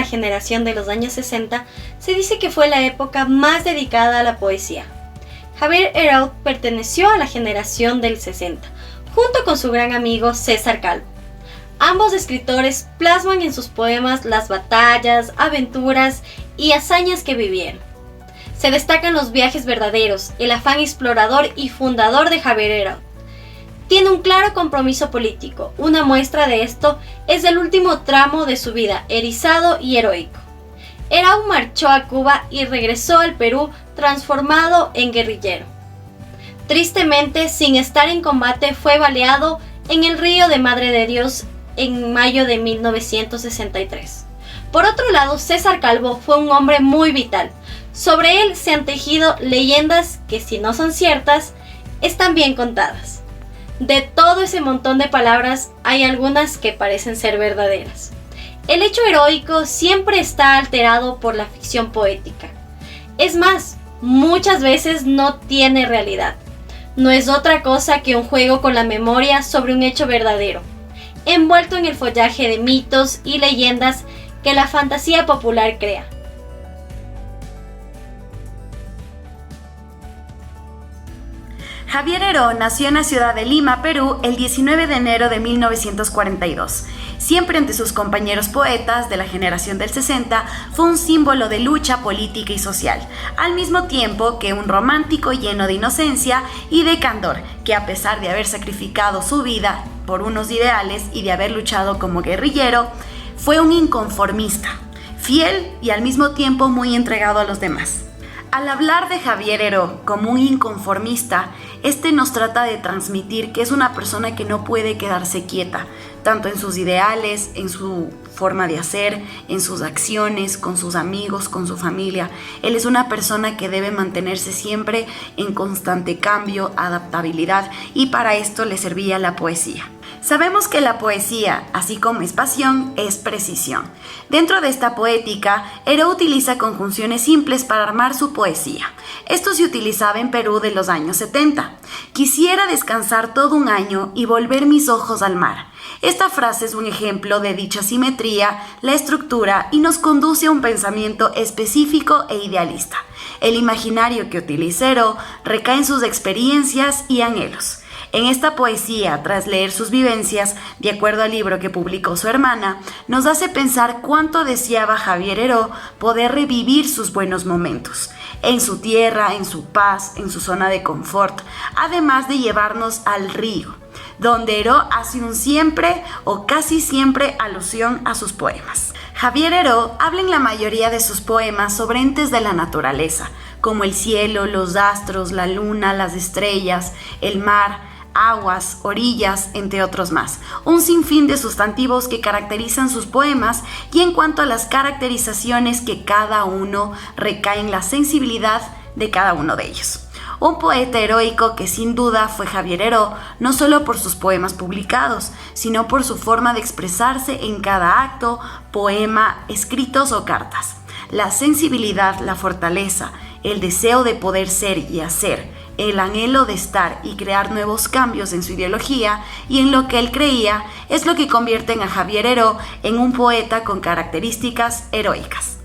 la generación de los años 60, se dice que fue la época más dedicada a la poesía. Javier Herraud perteneció a la generación del 60, junto con su gran amigo César Calvo. Ambos escritores plasman en sus poemas las batallas, aventuras y hazañas que vivieron. Se destacan los viajes verdaderos, el afán explorador y fundador de Javier Herraud. Tiene un claro compromiso político. Una muestra de esto es el último tramo de su vida, erizado y heroico. Herraud marchó a Cuba y regresó al Perú transformado en guerrillero. Tristemente, sin estar en combate, fue baleado en el río de Madre de Dios en mayo de 1963. Por otro lado, César Calvo fue un hombre muy vital. Sobre él se han tejido leyendas que, si no son ciertas, están bien contadas. De todo ese montón de palabras, hay algunas que parecen ser verdaderas. El hecho heroico siempre está alterado por la ficción poética. Es más, muchas veces no tiene realidad. No es otra cosa que un juego con la memoria sobre un hecho verdadero, envuelto en el follaje de mitos y leyendas que la fantasía popular crea. Javier Herraud nació en la ciudad de Lima, Perú, el 19 de enero de 1942. Siempre entre sus compañeros poetas de la generación del 60, fue un símbolo de lucha política y social, al mismo tiempo que un romántico lleno de inocencia y de candor, que a pesar de haber sacrificado su vida por unos ideales y de haber luchado como guerrillero, fue un inconformista, fiel y al mismo tiempo muy entregado a los demás. Al hablar de Javier Herraud como un inconformista, nos trata de transmitir que es una persona que no puede quedarse quieta, tanto en sus ideales, en su forma de hacer, en sus acciones, con sus amigos, con su familia. Él es una persona que debe mantenerse siempre en constante cambio, adaptabilidad, y para esto le servía la poesía. Sabemos que la poesía, así como es pasión, es precisión. Dentro de esta poética, Herraud utiliza conjunciones simples para armar su poesía. Esto se utilizaba en Perú de los años 70. Quisiera descansar todo un año y volver mis ojos al mar. Esta frase es un ejemplo de dicha simetría, la estructura, y nos conduce a un pensamiento específico e idealista. El imaginario que utiliza Herraud recae en sus experiencias y anhelos. En esta poesía, tras leer sus vivencias, de acuerdo al libro que publicó su hermana, nos hace pensar cuánto deseaba Javier Herraud poder revivir sus buenos momentos, en su tierra, en su paz, en su zona de confort, además de llevarnos al río, donde Herraud hace un siempre o casi siempre alusión a sus poemas. Javier Herraud habla en la mayoría de sus poemas sobre entes de la naturaleza, como el cielo, los astros, la luna, las estrellas, el mar, aguas, orillas, entre otros más. Un sinfín de sustantivos que caracterizan sus poemas, y en cuanto a las caracterizaciones que cada uno recae en la sensibilidad de cada uno de ellos. Un poeta heroico que sin duda fue Javier Herraud, no solo por sus poemas publicados, sino por su forma de expresarse en cada acto, poema, escritos o cartas. La sensibilidad, la fortaleza, el deseo de poder ser y hacer, el anhelo de estar y crear nuevos cambios en su ideología y en lo que él creía, es lo que convierten a Javier Herraud en un poeta con características heroicas.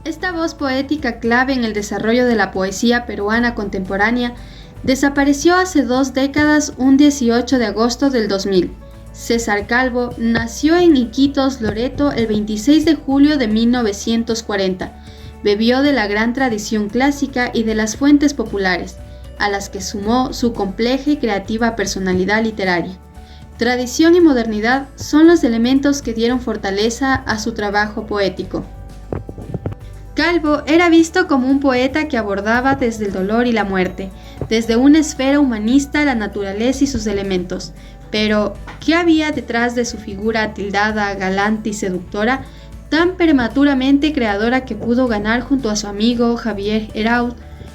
Esta voz poética clave en el desarrollo de la poesía peruana contemporánea desapareció hace 2 décadas, un 18 de agosto del 2000. César Calvo nació en Iquitos, Loreto, el 26 de julio de 1940. Bebió de la gran tradición clásica y de las fuentes populares, a las que sumó su compleja y creativa personalidad literaria. Tradición y modernidad son los elementos que dieron fortaleza a su trabajo poético. Calvo era visto como un poeta que abordaba desde el dolor y la muerte, desde una esfera humanista la naturaleza y sus elementos. Pero, ¿qué había detrás de su figura tildada, galante y seductora, tan prematuramente creadora que pudo ganar junto a su amigo Javier Herraud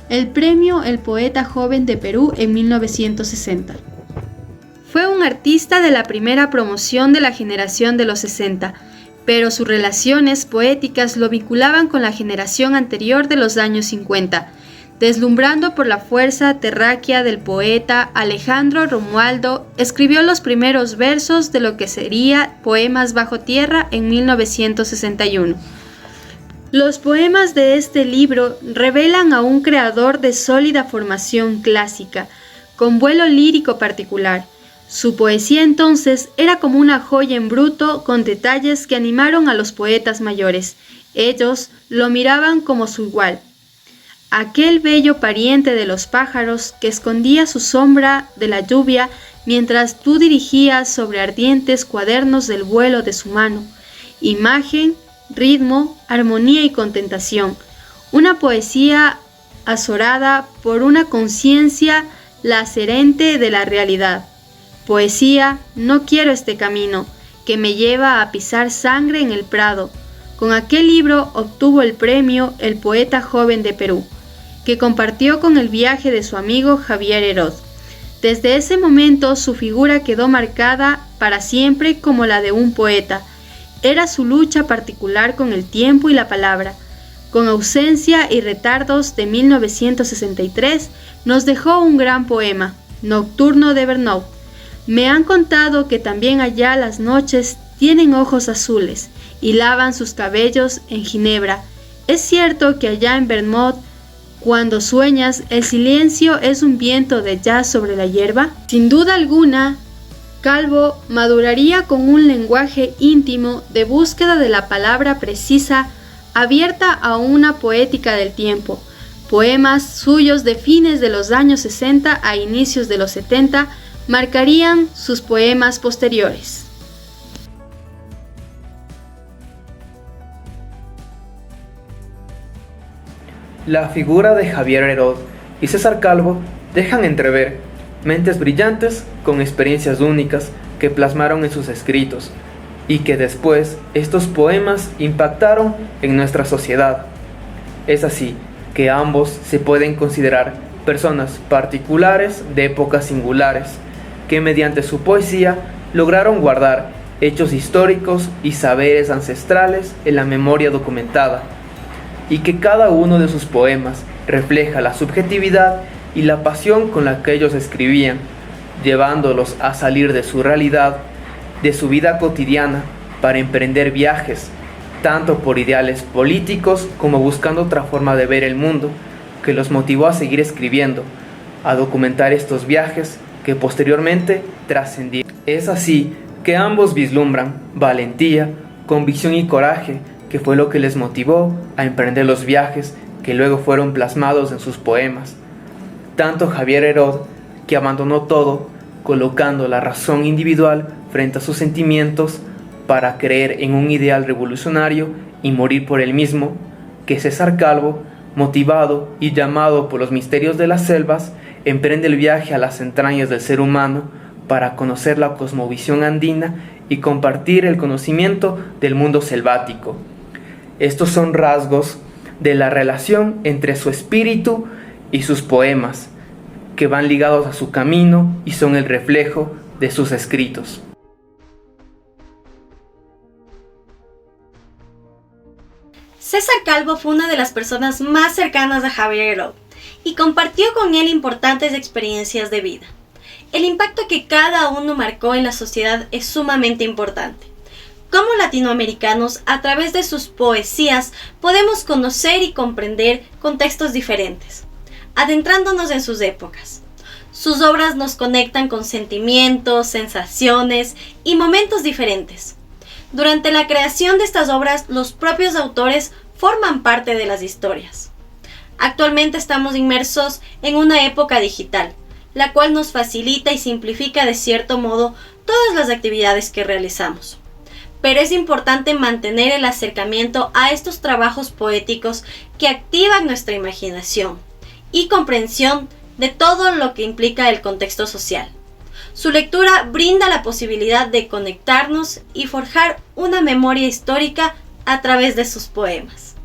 el premio El Poeta Joven de Perú en 1960? Fue un artista de la primera promoción de la generación de los 60, pero sus relaciones poéticas lo vinculaban con la generación anterior de los años 50. Deslumbrando por la fuerza terráquea del poeta, Alejandro Romualdo escribió los primeros versos de lo que sería Poemas bajo tierra en 1961. Los poemas de este libro revelan a un creador de sólida formación clásica, con vuelo lírico particular. Su poesía entonces era como una joya en bruto con detalles que animaron a los poetas mayores. Ellos lo miraban como su igual. Aquel bello pariente de los pájaros que escondía su sombra de la lluvia mientras tú dirigías sobre ardientes cuadernos del vuelo de su mano. Imagen, ritmo, armonía y contentación. Una poesía azorada por una conciencia lacerante de la realidad. Poesía, no quiero este camino, que me lleva a pisar sangre en el prado. Con aquel libro obtuvo el premio el poeta joven de Perú, que compartió con el viaje de su amigo Javier Herod. Desde ese momento su figura quedó marcada para siempre como la de un poeta. Era su lucha particular con el tiempo y la palabra. Con Ausencia y retardos de 1963 nos dejó un gran poema, Nocturno de Verneau. Me han contado que también allá las noches tienen ojos azules y lavan sus cabellos en Ginebra. ¿Es cierto que allá en Vermont, cuando sueñas, el silencio es un viento de jazz sobre la hierba? Sin duda alguna, Calvo maduraría con un lenguaje íntimo de búsqueda de la palabra precisa, abierta a una poética del tiempo. Poemas suyos de fines de los años 60 a inicios de los 70 marcarían sus poemas posteriores. La figura de Javier Herod y César Calvo dejan entrever mentes brillantes con experiencias únicas que plasmaron en sus escritos y que después estos poemas impactaron en nuestra sociedad. Es así que ambos se pueden considerar personas particulares de épocas singulares que mediante su poesía lograron guardar hechos históricos y saberes ancestrales en la memoria documentada, y que cada uno de sus poemas refleja la subjetividad y la pasión con la que ellos escribían, llevándolos a salir de su realidad, de su vida cotidiana, para emprender viajes, tanto por ideales políticos como buscando otra forma de ver el mundo, que los motivó a seguir escribiendo, a documentar estos viajes que posteriormente trascendieron. Es así que ambos vislumbran valentía, convicción y coraje, que fue lo que les motivó a emprender los viajes que luego fueron plasmados en sus poemas. Tanto Javier Herod, que abandonó todo, colocando la razón individual frente a sus sentimientos para creer en un ideal revolucionario y morir por él mismo, que César Calvo, motivado y llamado por los misterios de las selvas, emprende el viaje a las entrañas del ser humano para conocer la cosmovisión andina y compartir el conocimiento del mundo selvático. Estos son rasgos de la relación entre su espíritu y sus poemas, que van ligados a su camino y son el reflejo de sus escritos. César Calvo fue una de las personas más cercanas a Javier Herod y compartió con él importantes experiencias de vida. El impacto que cada uno marcó en la sociedad es sumamente importante. Como latinoamericanos, a través de sus poesías podemos conocer y comprender contextos diferentes, adentrándonos en sus épocas. Sus obras nos conectan con sentimientos, sensaciones y momentos diferentes. Durante la creación de estas obras, los propios autores forman parte de las historias. Actualmente estamos inmersos en una época digital, la cual nos facilita y simplifica de cierto modo todas las actividades que realizamos. Pero es importante mantener el acercamiento a estos trabajos poéticos que activan nuestra imaginación y comprensión de todo lo que implica el contexto social. Su lectura brinda la posibilidad de conectarnos y forjar una memoria histórica a través de sus poemas.